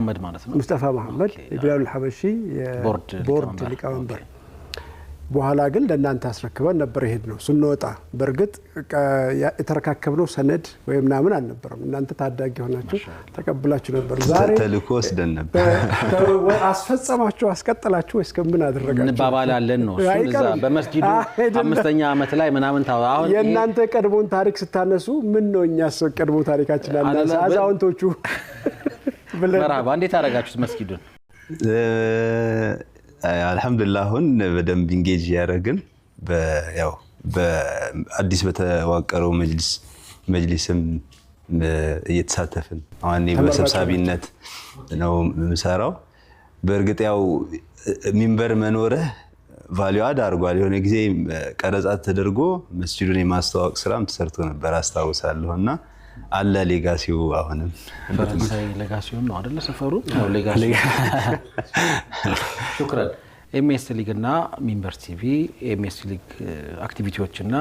محمد معناته مصطفى محمد بلال الحبشي بورد ሊቀመንበር በኋላ ግን ለእናንተ አስረክበን ነበር ይሄድነው ስንወጣ በርግጥ የተረካከብነው ሰነድ ወይም ምናምን አልነበረም እናንተ ታዳጊ ሆናችሁ ተቀብላችሁ ነበር ዛሬ ተልኮ ወስደን ነበር አስፈጸማችሁ አስቀጥላችሁ ወይስ ከምን አደረጋችሁ እንባባላለን ነው እዛ በመስጊዱ አምስተኛ አመት ላይ ምናምን ታው አሁን የእናንተ ቀድሞን ታሪክ ስታነሱ ምን ነው እኛስ ቀድሞ ታሪካችን አላዛ አዛውንቶቹ መራባ እንዴት አደረጋችሁት መስጊዱን አልহামዱሊላህ አሁን በደንብ ኢንጌጅ ያደረግን ያው በአዲስ በተዋቀረው መጅሊስም እየተሳተፍን አሁን በሰብሳቢነት ነው ምሰራው በእርግጥ ያው ሚንበር መኖረ ቫልዩ አድርጓል የሆነ ጊዜ ቀረጻት ተደርጎ መስጂዱን የማስተዋወቅ ስራም ተሰርቶ ነበር አስተዋውሳለሁና አለ ሌጋሲው አሁንም ፈረንሳይ ሌጋሲው ነው አይደል ሰፈሩ ነው ሌጋሲ شكرا ኤምኤስ ሊግ እና ሚንበር ቲቪ ኤምኤስ ሊግ አክቲቪቲዎችና